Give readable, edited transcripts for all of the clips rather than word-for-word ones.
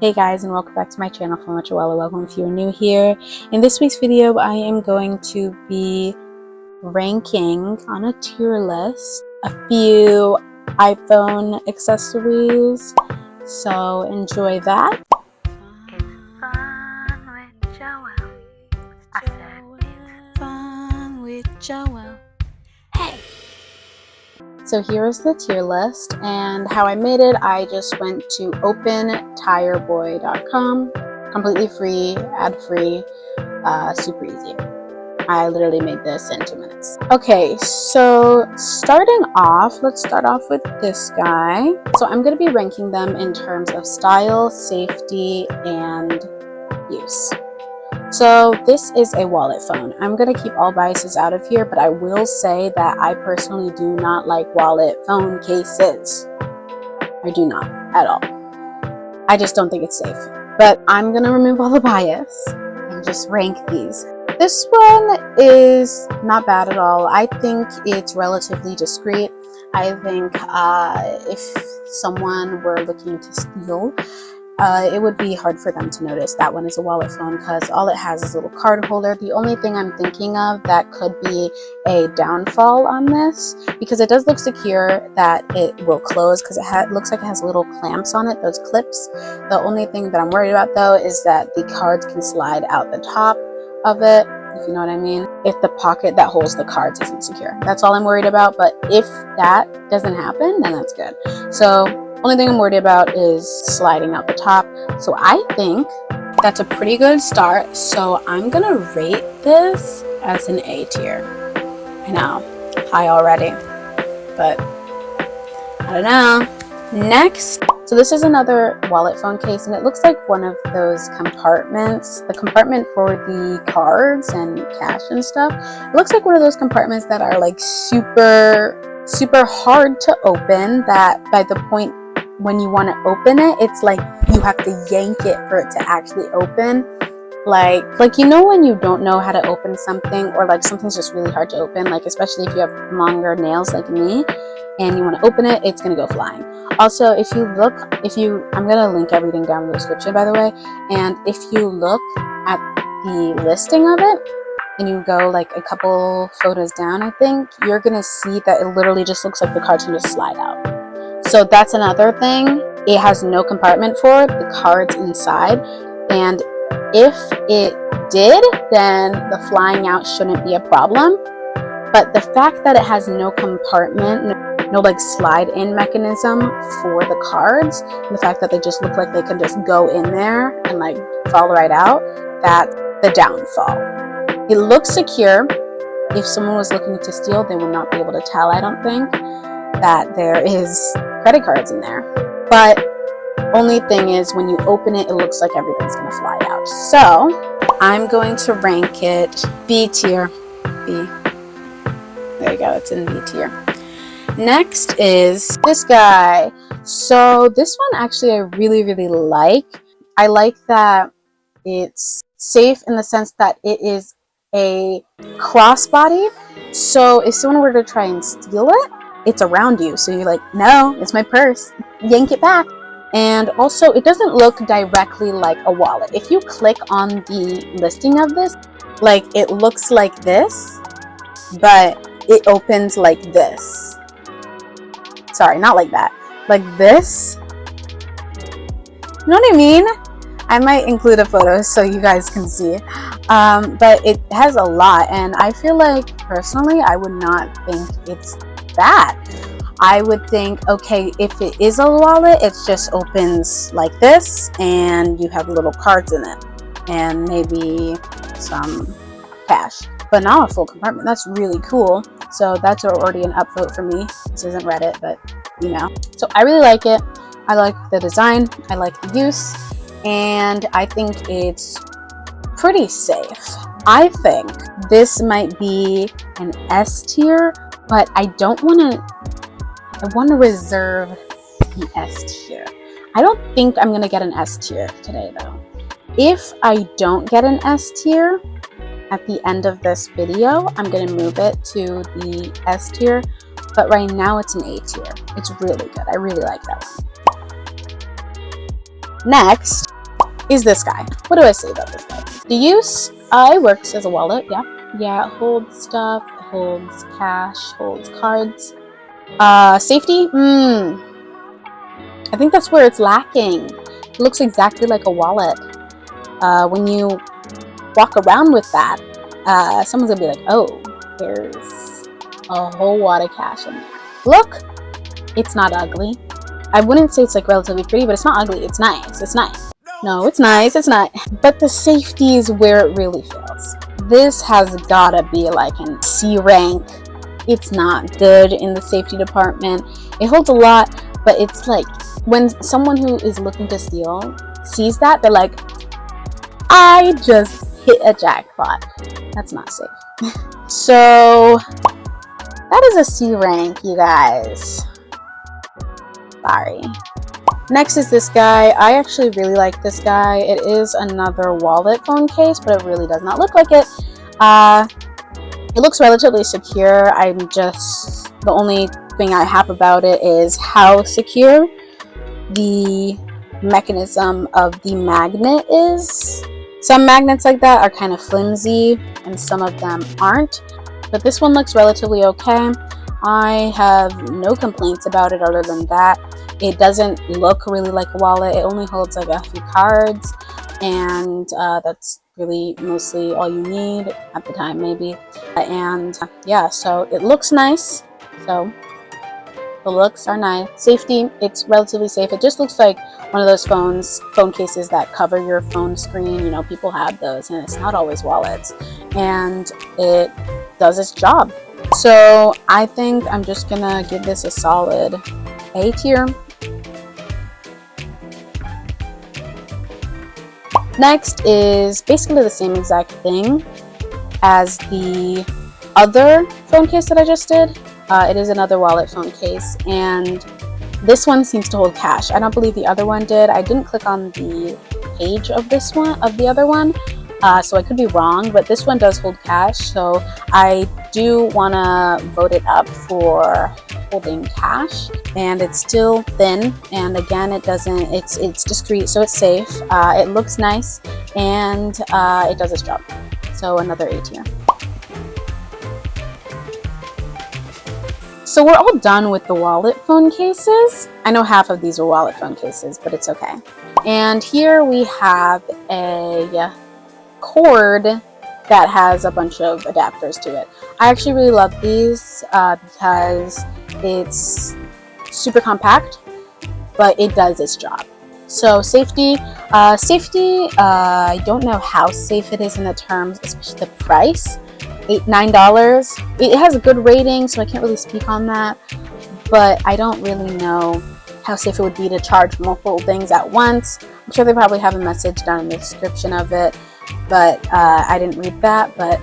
Hey guys, and welcome back to my channel from Joelle. Welcome if you're new here. In this week's video, I am going to be ranking on a tier list a few iPhone accessories. So enjoy that. It's fun with Joelle. I said it's fun with Joelle. Hey! So here's the tier list, and how I made it, I just went to opentireboy.com, completely free, ad-free, super easy. I literally made this in 2 minutes. Okay, so starting off, let's start off with this guy. So I'm going to be ranking them in terms of style, safety, and use. So this is a wallet phone. I'm going to keep all biases out of here, but I will say that I personally do not like wallet phone cases. I do not at all. I just don't think it's safe. But I'm going to remove all the bias and just rank these. This one is not bad at all. I think it's relatively discreet. I think if someone were looking to steal, it would be hard for them to notice. That one is a wallet phone because all it has is a little card holder. The only thing I'm thinking of that could be a downfall on this, because it does look secure, that it will close because it looks like it has little clamps on it, those clips. The only thing that I'm worried about though is that the cards can slide out the top of it, if you know what I mean, if the pocket that holds the cards isn't secure. That's all I'm worried about, but if that doesn't happen, then that's good. So only thing I'm worried about is sliding out the top. So I think that's a pretty good start. So I'm gonna rate this as an A tier. I know, high already, but I don't know. Next, so this is another wallet phone case, and it looks like one of those compartments, the compartment for the cards and cash and stuff. It looks like one of those compartments that are like super hard to open, that by the point when you want to open it, it's like you have to yank it for it to actually open. Like you know when you don't know how to open something, or like something's just really hard to open, like especially if you have longer nails like me and you want to open it, it's gonna go flying. Also, if you look, I'm gonna link everything down in the description, by the way, and if you look at the listing of it and you go like a couple photos down, I think you're gonna see that it literally just looks like the cards can just slide out. So that's another thing. It has no compartment for the cards inside, and if it did, then the flying out shouldn't be a problem. But the fact that it has no compartment, no like slide in mechanism for the cards, and the fact that they just look like they can just go in there and like fall right out, that's the downfall. It looks secure. If someone was looking to steal, they would not be able to tell, I don't think, that there is credit cards in there. But only thing is, when you open it, it looks like everything's gonna fly out. So I'm going to rank it B tier. B. There you go, it's in B tier. Next is this guy. So this one actually I really like. I like that it's safe in the sense that it is a crossbody. So if someone were to try and steal it, it's around you, so you're like, no, it's my purse, yank it back. And also, it doesn't look directly like a wallet. If you click on the listing of this, like it looks like this, but it opens like this. Sorry, not like that, like this. You know what I mean? I might include a photo so you guys can see. But it has a lot, and I feel like personally I would not think it's that. I would think, okay, if it is a wallet, it just opens like this and you have little cards in it and maybe some cash, but not a full compartment. That's really cool. So that's already an upvote for me. This isn't Reddit, but you know. So I really like it. I like the design, I like the use, and I think it's pretty safe. I think this might be an S tier, but I want to reserve the S tier. I don't think I'm going to get an S tier today though. If I don't get an S tier at the end of this video, I'm going to move it to the S tier, but right now it's an A tier. It's really good. I really like that one. Next is this guy. What do I say about this guy? The use, it works as a wallet, yeah, it holds stuff, it holds cash, holds cards. Safety, I think that's where it's lacking. It looks exactly like a wallet. When you walk around with that, someone's gonna be like, oh, there's a whole lot of cash in there. Look, it's not ugly. I wouldn't say it's like relatively pretty, but it's not ugly. It's nice. It's nice. No, it's nice. It's not. But the safety is where it really fails. This has gotta be like an C rank. It's not good in the safety department. It holds a lot, but it's like when someone who is looking to steal sees that, they're like, I just hit a jackpot. That's not safe. So that is a C rank, you guys. Sorry. Next is this guy. I actually really like this guy. It is another wallet phone case, but it really does not look like it. It looks relatively secure. The only thing I have about it is how secure the mechanism of the magnet is. Some magnets like that are kind of flimsy and some of them aren't, but this one looks relatively okay. I have no complaints about it other than that. It doesn't look really like a wallet. It only holds like a few cards, and that's really mostly all you need at the time, maybe. And yeah, so it looks nice. So the looks are nice. Safety, it's relatively safe. It just looks like one of those phone cases that cover your phone screen. You know, people have those, and it's not always wallets. And it does its job. So I think I'm just gonna give this a solid A tier. Next is basically the same exact thing as the other phone case that I just did. It is another wallet phone case, and this one seems to hold cash. I don't believe the other one did. I didn't click on the page of the other one, so I could be wrong, but this one does hold cash, so I do want to vote it up for holding cash. And it's still thin, and again, it's discreet, so it's safe. It looks nice, and it does its job. So another A tier. So we're all done with the wallet phone cases. I know half of these are wallet phone cases, but it's okay. And here we have a cord that has a bunch of adapters to it. I actually really love these because it's super compact, but it does its job. So safety, I don't know how safe it is in the terms, especially the price. $9. It has a good rating, so I can't really speak on that, but I don't really know how safe it would be to charge multiple things at once. I'm sure they probably have a message down in the description of it, but I didn't read that. But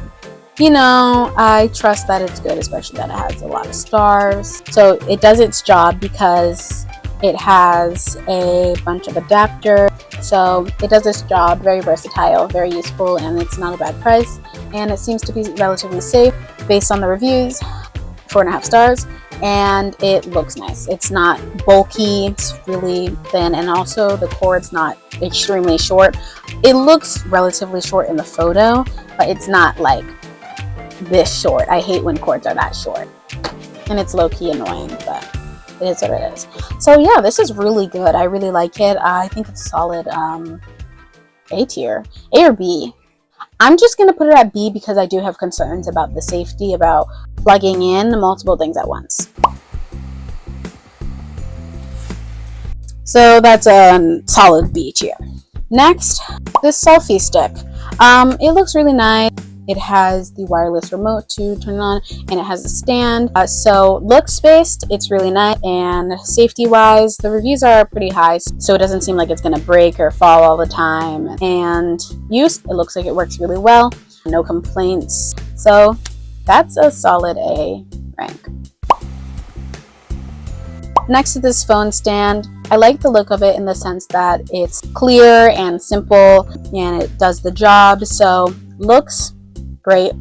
you know, I trust that it's good, especially that it has a lot of stars. So it does its job because it has a bunch of adapters. So it does its job, very versatile, very useful, and it's not a bad price. And it seems to be relatively safe based on the reviews, 4.5 stars. And it looks nice. It's not bulky, it's really thin, and also the cord's not extremely short. It looks relatively short in the photo, but it's not like this short. I hate when cords are that short. And it's low-key annoying, but it is what it is. So yeah, this is really good. I really like it. I think it's solid A tier. A or B. I'm just going to put it at B because I do have concerns about the safety, about plugging in multiple things at once. So that's a solid B tier. Next, this selfie stick. It looks really nice. It has the wireless remote to turn it on, and it has a stand. So looks based, it's really nice. And safety wise, the reviews are pretty high, so it doesn't seem like it's gonna break or fall all the time. And use, it looks like it works really well. No complaints. So that's a solid A rank. Next to this phone stand, I like the look of it in the sense that it's clear and simple, and it does the job. So looks great,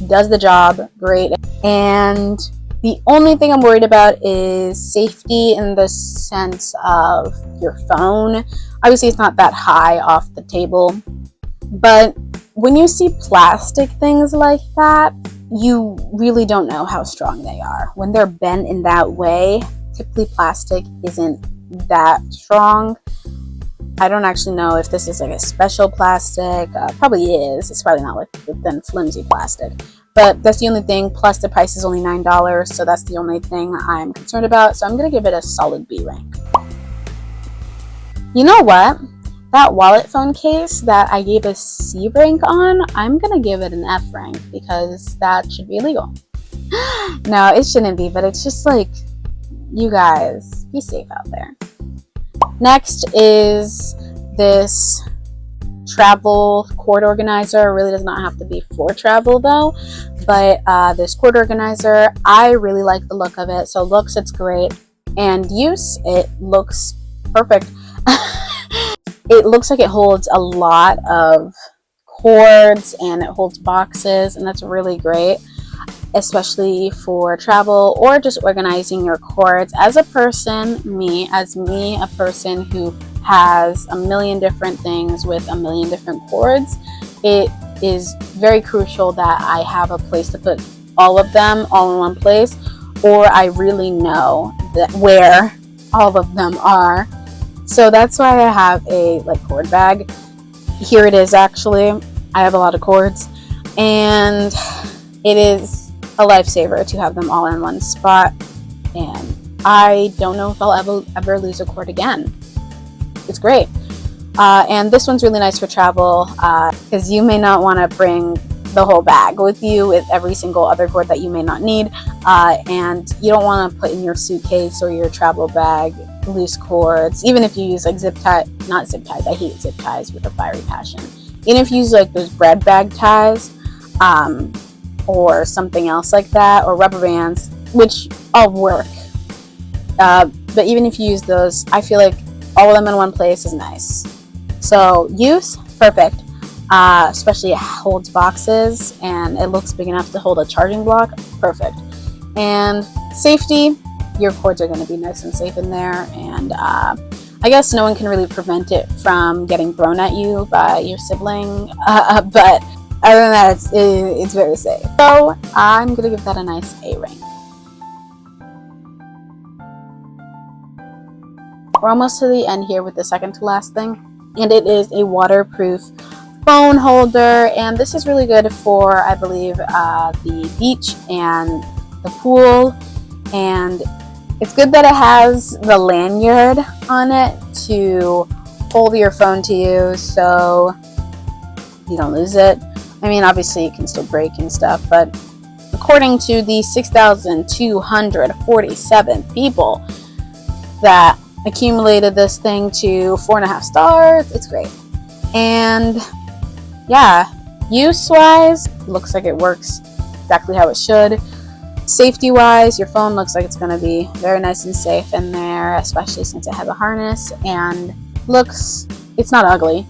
does the job great. And the only thing I'm worried about is safety in the sense of your phone. Obviously, it's not that high off the table, but when you see plastic things like that, you really don't know how strong they are. When they're bent in that way, typically plastic isn't that strong. I don't actually know if this is like a special plastic. Probably is. It's probably not like the thin, flimsy plastic. But that's the only thing. Plus, the price is only $9, so that's the only thing I'm concerned about. So I'm going to give it a solid B rank. You know what? That wallet phone case that I gave a C rank on, I'm going to give it an F rank because that should be illegal. No, it shouldn't be, but it's just like, you guys, be safe out there. Next is this travel cord organizer. It really does not have to be for travel though, but this cord organizer, I really like the look of it. So looks, it's great, and use, it looks perfect. It looks like it holds a lot of cords and it holds boxes, and that's really great, especially for travel or just organizing your cords. As a person, a person who has a million different things with a million different cords, it is very crucial that I have a place to put all of them all in one place, or I really know that where all of them are. So that's why I have a cord bag. Here it is actually. I have a lot of cords, and it is a lifesaver to have them all in one spot, and I don't know if I'll ever lose a cord again. It's great. And this one's really nice for travel because you may not want to bring the whole bag with you with every single other cord that you may not need, and you don't want to put in your suitcase or your travel bag loose cords, even if you use like not zip ties, I hate zip ties with a fiery passion. Even if you use like those bread bag ties, or something else like that, or rubber bands, which all work, but even if you use those, I feel like all of them in one place is nice. So use, perfect, especially it holds boxes and it looks big enough to hold a charging block, perfect. And safety, your cords are going to be nice and safe in there, and I guess no one can really prevent it from getting thrown at you by your sibling, but other than that, it's very safe. So I'm going to give that a nice A rank. We're almost to the end here with the second to last thing, and it is a waterproof phone holder, and this is really good for, I believe, the beach and the pool, and it's good that it has the lanyard on it to hold your phone to you so you don't lose it. I mean, obviously it can still break and stuff, but according to the 6,247 people that accumulated this thing to 4.5 stars, it's great. And yeah, use-wise, looks like it works exactly how it should. Safety-wise, your phone looks like it's going to be very nice and safe in there, especially since it has a harness, and it's not ugly.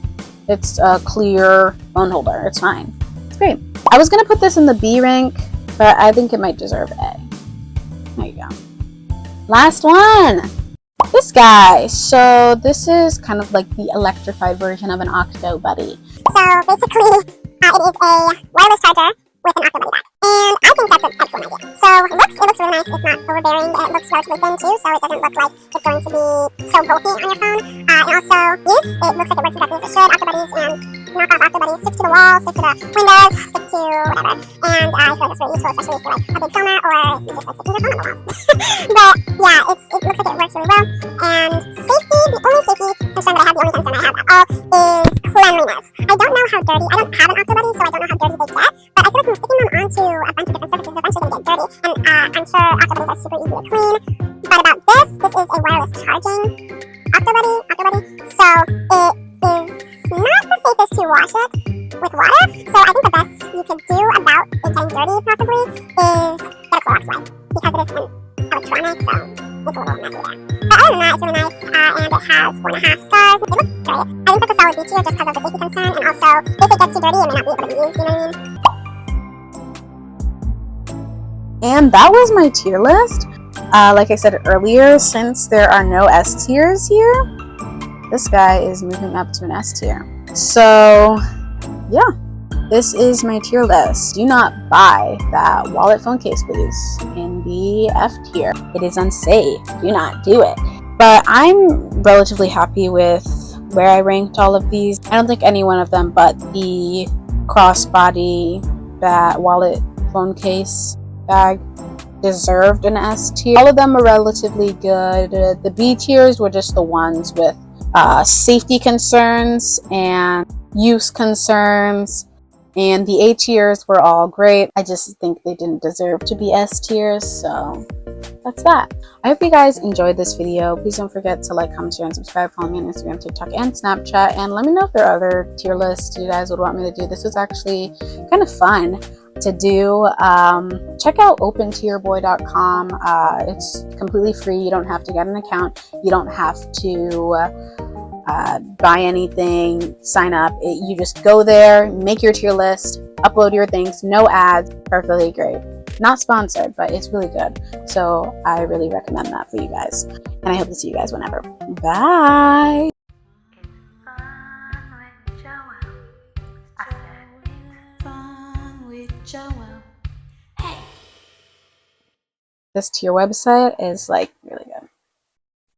It's a clear phone holder. It's fine. It's great. I was going to put this in the B rank, but I think it might deserve A. There you go. Last one! This guy. So this is kind of like the electrified version of an Octo Buddy. So basically, it is a wireless charger with an Octo Buddy back. And I think that's an excellent idea. So it looks really nice. It's not overbearing. It looks relatively thin too, so it doesn't look like it's going to be so bulky on your phone. And also, use, it looks like it works exactly as it should. Octo Buddies and knockoff Octo Buddies stick to the wall, stick to the windows, stick to whatever. And I feel like it's really useful, especially if you're like a big filmer or if you just like sticking your phone on the walls. But yeah, it looks like it works really well. And safety, the only safety concern that I have, the only concern I have at all is cleanliness. I don't know how dirty, I don't have an Octo Buddy, so I don't know how dirty they get, but I feel like from sticking them onto a bunch of different surfaces, eventually going to get dirty, and I'm sure Octo Buddies are super easy to clean. But about this is a wireless charging Octo Buddy, so it is not the safest to wash it with water, so I think the best you could do about it getting dirty, possibly, is get a Clorox wipe, because it is an electronic, so it's a little messy there. But other than that, it's really nice, and it has 4.5 stars. It looks great. I think that's a solid B tier just because of the safety concern, and also, if it gets too dirty, it may not be able to be used, you know what I mean? And that was my tier list. Like I said earlier, since there are no S tiers here, this guy is moving up to an S tier. So yeah, this is my tier list. Do not buy that wallet phone case, please, in the F tier. It is unsafe. Do not do it. But I'm relatively happy with where I ranked all of these. I don't think any one of them but the crossbody wallet phone case bag deserved an S tier. All of them are relatively good. The B tiers were just the ones with safety concerns and use concerns, and the A tiers were all great. I just think they didn't deserve to be S tiers, so that's that. I hope you guys enjoyed this video. Please don't forget to like, comment, share, and subscribe. Follow me on Instagram, TikTok, and Snapchat, and let me know if there are other tier lists you guys would want me to do. This was actually kind of fun to do. Check out opentierboy.com. It's completely free. You don't have to get an account. You don't have to buy anything, sign up. You just go there, make your tier list, upload your things, no ads. Perfectly great. Not sponsored, but it's really good. So I really recommend that for you guys. And I hope to see you guys whenever. Bye. This tier website is like really good.